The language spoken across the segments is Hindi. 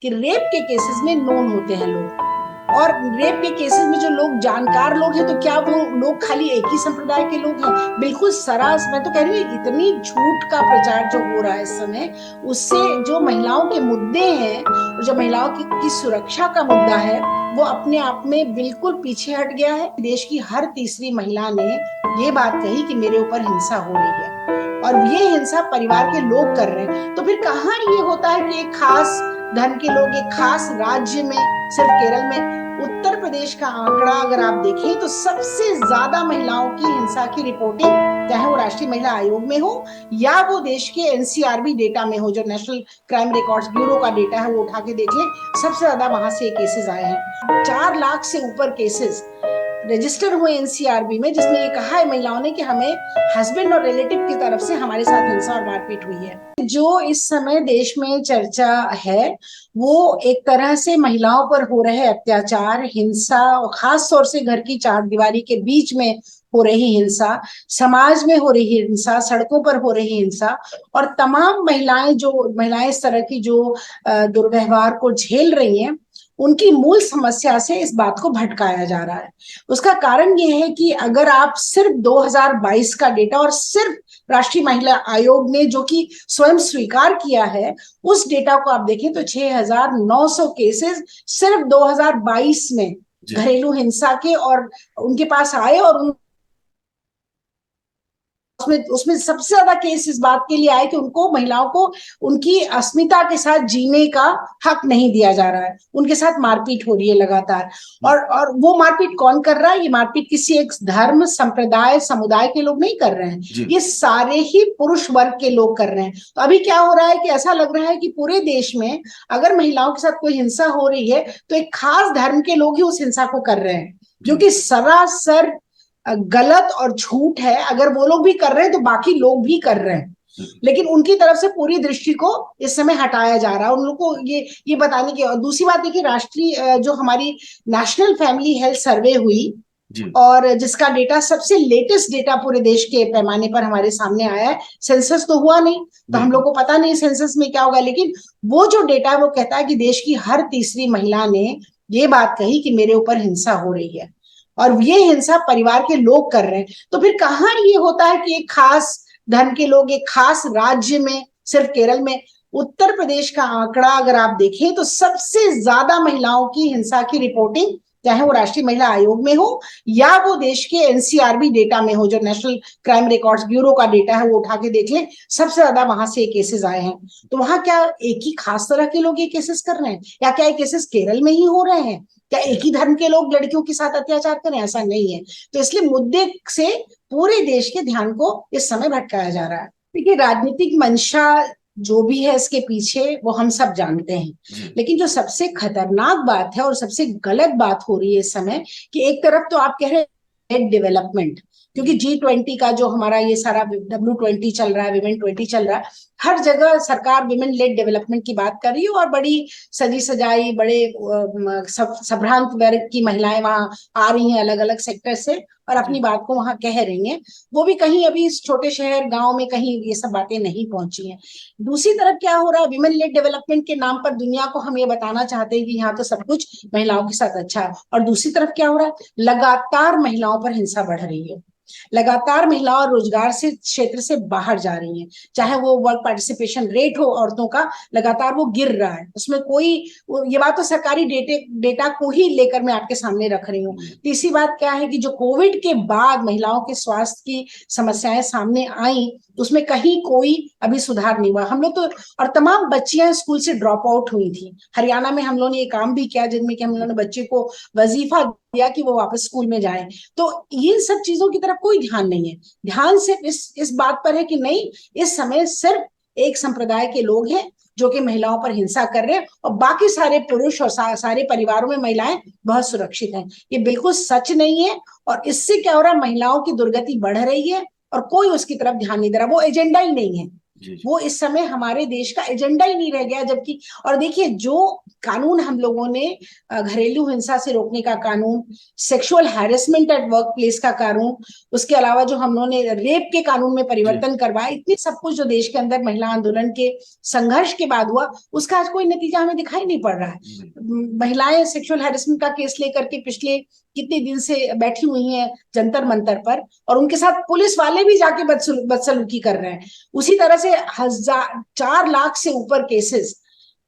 कि रेप के केसेस में नोन होते हैं लोग, और रेप के केसेस में जो लोग जानकार लोग हैं, तो क्या वो लोग खाली एक ही संप्रदाय के लोग हैं? बिल्कुल सरास, मैं तो कह रही हूँ इतनी झूठ का प्रचार जो हो रहा है इस समय, उससे जो महिलाओं के मुद्दे हैं और जो महिलाओं की सुरक्षा का मुद्दा है, वो अपने आप में बिल्कुल पीछे हट गया है। देश की हर तीसरी महिला ने ये बात कही कि मेरे ऊपर हिंसा हो रही है, और ये हिंसा परिवार के लोग कर रहे हैं। तो फिर कहाँ ये होता है कि एक खास धर्म के लोग एक खास राज्य में, सिर्फ केरल में, उत्तर प्रदेश का आंकड़ा अगर आप देखें तो सबसे ज्यादा महिलाओं की हिंसा की रिपोर्टिंग, चाहे वो राष्ट्रीय महिला आयोग में हो या वो देश के एनसीआरबी डेटा में हो, जो नेशनल क्राइम रिकॉर्ड्स ब्यूरो का डेटा है, वो उठा के देख लें, सबसे ज्यादा वहां से केसेस आए हैं। 4 लाख से ऊपर केसेस रजिस्टर हुए एनसीआरबी में, जिसमें ये कहा है महिलाओं ने कि हमें हस्बैंड और रिलेटिव की तरफ से हमारे साथ हिंसा और मारपीट हुई है। जो इस समय देश में चर्चा है वो एक तरह से महिलाओं पर हो रहे अत्याचार, हिंसा, और खास तौर से घर की चारदीवारी के बीच में हो रही हिंसा, समाज में हो रही हिंसा, सड़कों पर हो रही हिंसा, और तमाम महिलाएं इस तरह की जो दुर्व्यवहार को झेल रही हैं, उनकी मूल समस्या से इस बात को भटकाया जा रहा है। उसका कारण यह है कि अगर आप सिर्फ 2022 का डेटा, और सिर्फ राष्ट्रीय महिला आयोग ने जो कि स्वयं स्वीकार किया है, उस डेटा को आप देखें तो 6,900 केसेस सिर्फ 2022 में घरेलू हिंसा के और उनके पास आए, और उसमें सबसे ज्यादा केस इस बात के लिए आए कि उनको, महिलाओं को, उनकी अस्मिता के साथ जीने का हक नहीं दिया जा रहा है, उनके साथ मारपीट हो रही है लगातार। और वो मारपीट कौन कर रहा है? ये मारपीट किसी एक धर्म, संप्रदाय, समुदाय के लोग नहीं कर रहे हैं, ये सारे ही पुरुष वर्ग के लोग कर रहे हैं। तो अभी क्या हो रहा है कि ऐसा लग रहा है कि पूरे देश में अगर महिलाओं के साथ कोई हिंसा हो रही है तो एक खास धर्म के लोग ही उस हिंसा को कर रहे हैं, जो कि सरासर गलत और झूठ है। अगर वो लोग भी कर रहे हैं तो बाकी लोग भी कर रहे हैं, लेकिन उनकी तरफ से पूरी दृष्टि को इस समय हटाया जा रहा है, उन लोगों को ये बताने की। और दूसरी बात देखिए, राष्ट्रीय जो हमारी नेशनल फैमिली हेल्थ सर्वे हुई, और जिसका डेटा सबसे लेटेस्ट डेटा पूरे देश के पैमाने पर हमारे सामने आया है, सेंसस तो हुआ नहीं तो हम लोग को पता नहीं सेंसस में क्या होगा, लेकिन वो जो डेटा है वो कहता है कि देश की हर तीसरी महिला ने ये बात कही कि मेरे ऊपर हिंसा हो रही है, और ये हिंसा परिवार के लोग कर रहे हैं। तो फिर कहाँ ये होता है कि एक खास धर्म के लोग एक खास राज्य में, सिर्फ केरल में, उत्तर प्रदेश का आंकड़ा अगर आप देखें तो सबसे ज्यादा महिलाओं की हिंसा की रिपोर्टिंग, चाहे वो राष्ट्रीय महिला आयोग में हो या वो देश के एनसीआरबी डेटा में हो, जो नेशनल क्राइम रिकॉर्ड्स ब्यूरो का डेटा है, वो उठा के देख लें, सबसे ज्यादा वहां से केसेस आए हैं। तो वहां क्या एक ही खास तरह के लोग ये केसेस कर रहे हैं, या क्या ये केसेस केरल में ही हो रहे हैं? क्या एक ही धर्म के लोग लड़कियों के साथ अत्याचार करें? ऐसा नहीं है। तो इसलिए मुद्दे से पूरे देश के ध्यान को इस समय भटकाया जा रहा है। देखिए, राजनीतिक मंशा जो भी है इसके पीछे, वो हम सब जानते हैं, लेकिन जो सबसे खतरनाक बात है और सबसे गलत बात हो रही है इस समय, कि एक तरफ तो आप कह रहे हैं डेवलपमेंट, क्योंकि G20 का जो हमारा ये सारा W20 चल रहा है, विमेन 20 चल रहा है, हर जगह सरकार विमेन लेड डेवलपमेंट की बात कर रही है, और बड़ी सजी सजाई, बड़े संभ्रांत वर्ग की महिलाएं वहां आ रही हैं अलग अलग सेक्टर से, और अपनी बात को वहां कह रही हैं। वो भी कहीं अभी इस छोटे शहर गांव में कहीं ये सब बातें नहीं पहुंची हैं। दूसरी तरफ क्या हो रहा है, विमेन लेड डेवलपमेंट के नाम पर दुनिया को हम ये बताना चाहते हैं कि यहाँ तो सब कुछ महिलाओं के साथ अच्छा है, और दूसरी तरफ क्या हो रहा है, लगातार महिलाओं पर हिंसा बढ़ रही है, लगातार महिलाओं रोजगार से क्षेत्र से बाहर जा रही हैं, चाहे वो वर्क पार्टिसिपेशन रेट हो औरतों का, लगातार वो गिर रहा है, उसमें कोई, ये बात तो सरकारी डेटा को ही लेकर मैं आपके सामने रख रही हूँ। तीसरी बात क्या है कि जो कोविड के बाद महिलाओं के स्वास्थ्य की समस्याएं सामने आई, उसमें कहीं कोई अभी सुधार नहीं हुआ। हम लोग तो, और तमाम बच्चियां स्कूल से ड्रॉप आउट हुई थी। हरियाणा में हम लोगों ने ये काम भी किया, जिनमें कि हम लोगों ने बच्चे को वजीफा दिया कि वो वापस स्कूल में जाए। तो ये सब चीजों की तरफ कोई ध्यान नहीं है। ध्यान सिर्फ इस बात पर है कि नहीं, इस समय सिर्फ एक संप्रदाय के लोग हैं जो कि महिलाओं पर हिंसा कर रहे हैं, और बाकी सारे पुरुष और सारे परिवारों में महिलाएं बहुत सुरक्षित हैं। ये बिल्कुल सच नहीं है, और इससे क्या हो रहा है, महिलाओं की दुर्गति बढ़ रही है और कोई उसकी तरफ ध्यान नहीं दे रहा, वो एजेंडा ही नहीं है। जी जी वो इस समय हमारे देश का एजेंडा ही नहीं रह गया। जबकि और देखिए, जो कानून हम लोगों ने घरेलू हिंसा से रोकने का कानून, sexual harassment at work place का कानून, उसके अलावा जो हम लोगों ने रेप के कानून में जी परिवर्तन करवाया, इतनी सब कुछ जो देश के अंदर महिला आंदोलन के संघर्ष के बाद हुआ, उसका आज कोई नतीजा हमें दिखाई नहीं पड़ रहा है। जी महिलाएं सेक्सुअल हैरेसमेंट का केस लेकर के पिछले कितने दिन से बैठी हुई हैं जंतर मंतर पर, और उनके साथ पुलिस वाले भी जाके बदसलूकी कर रहे हैं। उसी तरह से 4 लाख से ऊपर केसेस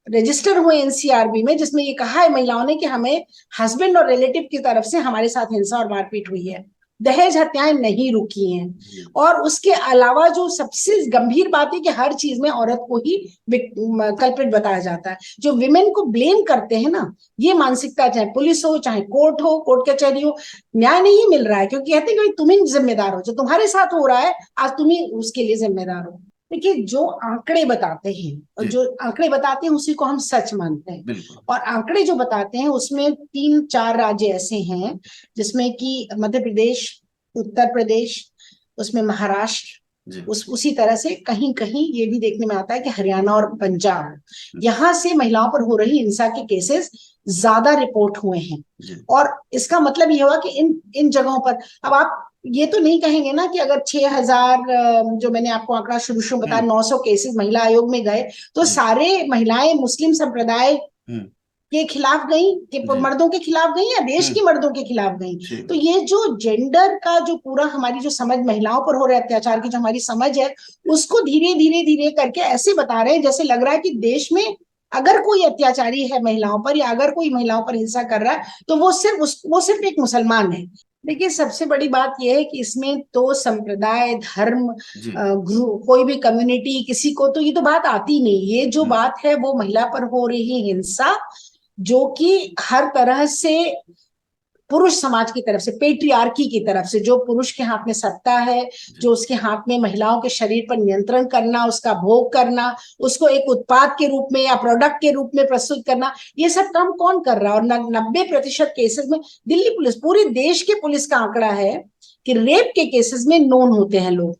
रजिस्टर हुए एनसीआरबी में, जिसमें ये कहा है महिलाओं ने कि हमें हस्बैंड और रिलेटिव की तरफ से हमारे साथ हिंसा और मारपीट हुई है। दहेज हत्याएं नहीं रुकी हैं। जी और उसके अलावा जो सबसे गंभीर बात है कि हर चीज में औरत को ही कल्प्रिट बताया जाता है। जो विमेन को ब्लेम करते हैं ना, ये मानसिकता, चाहे पुलिस हो, चाहे कोर्ट हो, कोर्ट कचहरी हो, न्याय नहीं मिल रहा है, क्योंकि कहते हैं कि तुम ही जिम्मेदार हो, जो तुम्हारे साथ हो रहा है आज तुम ही उसके लिए जिम्मेदार हो। देखिए, जो आंकड़े बताते हैं, और जी जो आंकड़े बताते हैं उसी को हम सच मानते हैं। बिल्कुल और आंकड़े जो बताते हैं उसमें 3-4 राज्य ऐसे हैं जिसमें कि मध्य प्रदेश, उत्तर प्रदेश, उसमें महाराष्ट्र, जी उसी तरह से कहीं कहीं ये भी देखने में आता है कि हरियाणा और पंजाब, यहाँ से महिलाओं पर हो रही हिंसा के केसेस ज्यादा रिपोर्ट हुए हैं। जी और इसका मतलब ये हुआ कि इन इन जगहों पर, अब आप ये तो नहीं कहेंगे ना कि अगर 6,000, जो मैंने आपको आंकड़ा शुरू शुरू बताया, हम्म 900 केसेस महिला आयोग में गए, तो जी सारे महिलाएं मुस्लिम संप्रदाय हम्म के खिलाफ गई, कि जी मर्दों के खिलाफ गई, या देश हम्म की मर्दों के खिलाफ गई। ठीक तो ये जो जेंडर का जो पूरा हमारी जो समझ, महिलाओं पर हो रहे अत्याचार की जो हमारी समझ है, उसको धीरे धीरे धीरे करके ऐसे बता रहे हैं जैसे लग रहा है कि देश में अगर कोई अत्याचारी है महिलाओं पर, या अगर कोई महिलाओं पर हिंसा कर रहा है, तो वो सिर्फ एक मुसलमान है। देखिए, सबसे बड़ी बात यह है कि इसमें तो संप्रदाय, धर्म, जी कोई भी कम्युनिटी, किसी को तो ये तो बात आती नहीं। ये जो हम्म बात है वो महिला पर हो रही हिंसा, जो कि हर तरह से पुरुष समाज की तरफ से, पेट्रियार्की की तरफ से, जो पुरुष के हाथ में सत्ता है, जी जो उसके हाथ में महिलाओं के शरीर पर नियंत्रण करना, उसका भोग करना, उसको एक उत्पाद के रूप में या प्रोडक्ट के रूप में प्रस्तुत करना, ये सब काम कौन कर रहा है? और 90% केसेस में दिल्ली पुलिस, पूरे देश के पुलिस का आंकड़ा है कि रेप के केसेस में नोन होते हैं लोग।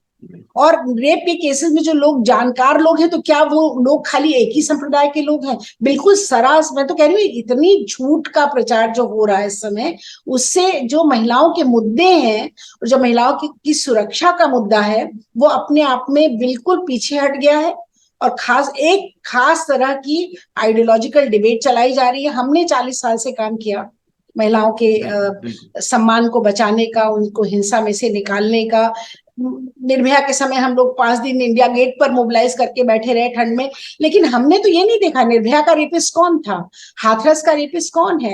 और रेप के केसेस में जो लोग जानकार लोग हैं, तो क्या वो लोग खाली एक ही संप्रदाय के लोग हैं? बिल्कुल सरास, मैं तो कह रही हूँ, इतनी झूठ का प्रचार जो हो रहा है इस समय, उससे जो महिलाओं के मुद्दे हैं और जो महिलाओं की सुरक्षा का मुद्दा है, वो अपने आप में बिल्कुल पीछे हट गया है। और एक खास तरह की आइडियोलॉजिकल डिबेट चलाई जा रही है। हमने 40 साल से काम किया महिलाओं के बिल्कुल बिल्कुल सम्मान को बचाने का, उनको हिंसा में से निकालने का। निर्भया के समय हम लोग 5 दिन इंडिया गेट पर मोबिलाइज करके बैठे रहे ठंड में, लेकिन हमने तो ये नहीं देखा निर्भया का रेपिस्ट कौन था, हाथरस का रेपिस्ट कौन है,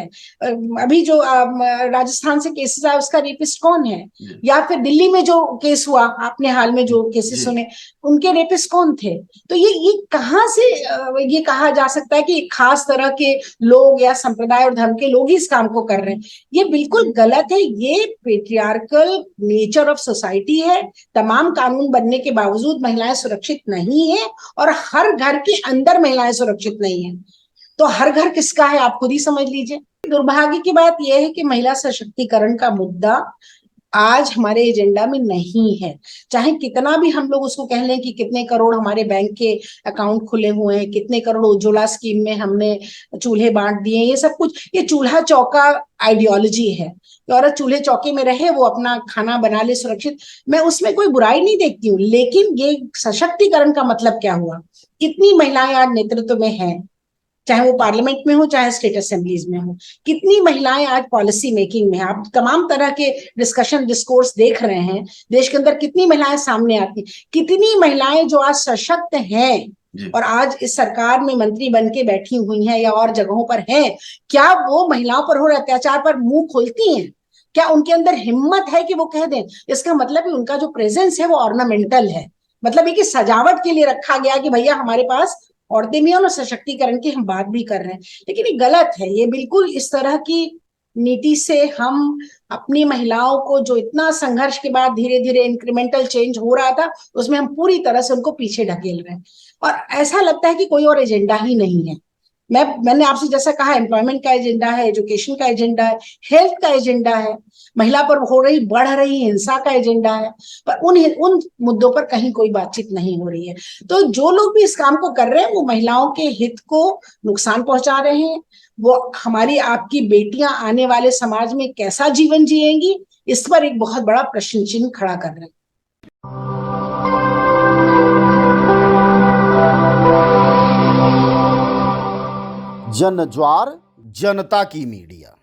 अभी जो राजस्थान से केसेस आया उसका रेपिस्ट कौन है, जी या फिर दिल्ली में जो केस हुआ, आपने हाल में जो केसेस जी सुने, उनके रेपिस्ट कौन थे? तो ये कहाँ से ये कहा जा सकता है कि खास तरह के लोग या संप्रदाय और धर्म के लोग ही इस काम को कर रहे हैं? ये बिल्कुल गलत है। ये पेट्रियार्कल नेचर ऑफ सोसाइटी है। तमाम कानून बनने के बावजूद महिलाएं सुरक्षित नहीं है, और हर घर के अंदर महिलाएं सुरक्षित नहीं है। तो हर घर किसका है, आप खुद ही समझ लीजिए। दुर्भाग्य की बात यह है कि महिला सशक्तिकरण का मुद्दा आज हमारे एजेंडा में नहीं है। चाहे कितना भी हम लोग उसको कह लें कि कितने करोड़ हमारे बैंक के अकाउंट खुले हुए हैं, कितने करोड़ उज्ज्वला स्कीम में हमने चूल्हे बांट दिए, ये सब कुछ, ये चूल्हा चौका आइडियोलॉजी है। औरत चूल्हे चौके में रहे, वो अपना खाना बना ले सुरक्षित, मैं उसमें कोई बुराई नहीं देखती हूँ। लेकिन ये सशक्तिकरण का मतलब क्या हुआ? कितनी महिलाएं आज नेतृत्व में हैं, चाहे वो पार्लियामेंट में हो, चाहे स्टेट असेंबलीज में हो? कितनी महिलाएं आज पॉलिसी मेकिंग में? आप तमाम तरह के डिस्कशन डिस्कोर्स देख रहे हैं, देश के अंदर कितनी महिलाएं सामने आती, कितनी महिलाएं जो आज सशक्त हैं जी और आज इस सरकार में मंत्री बन के बैठी हुई हैं या और जगहों पर हैं, क्या वो महिलाओं पर हो रहे अत्याचार पर मुंह खोलती हैं? क्या उनके अंदर हिम्मत है कि वो कह दें? इसका मतलब है उनका जो प्रेजेंस है वो ऑर्नामेंटल है, मतलब है कि सजावट के लिए रखा गया कि भैया हमारे पास औरतें भी हैं और सशक्तिकरण की हम बात भी कर रहे हैं। लेकिन ये गलत है। ये बिल्कुल इस तरह की नीति से हम अपनी महिलाओं को, जो इतना संघर्ष के बाद धीरे धीरे इंक्रीमेंटल चेंज हो रहा था, उसमें हम पूरी तरह से उनको पीछे ढकेल रहे हैं। और ऐसा लगता है कि कोई और एजेंडा ही नहीं है। मैंने आपसे जैसा कहा, एम्प्लॉयमेंट का एजेंडा है, एजुकेशन का एजेंडा है, हेल्थ का एजेंडा है, महिला पर हो रही बढ़ रही हिंसा का एजेंडा है, पर उन मुद्दों पर कहीं कोई बातचीत नहीं हो रही है। तो जो लोग भी इस काम को कर रहे हैं वो महिलाओं के हित को नुकसान पहुंचा रहे हैं। वो हमारी आपकी बेटियां आने वाले समाज में कैसा जीवन जिएंगी, इस पर एक बहुत बड़ा प्रश्न चिन्ह खड़ा कर रहे हैं। जन ज्वार जनता की मीडिया।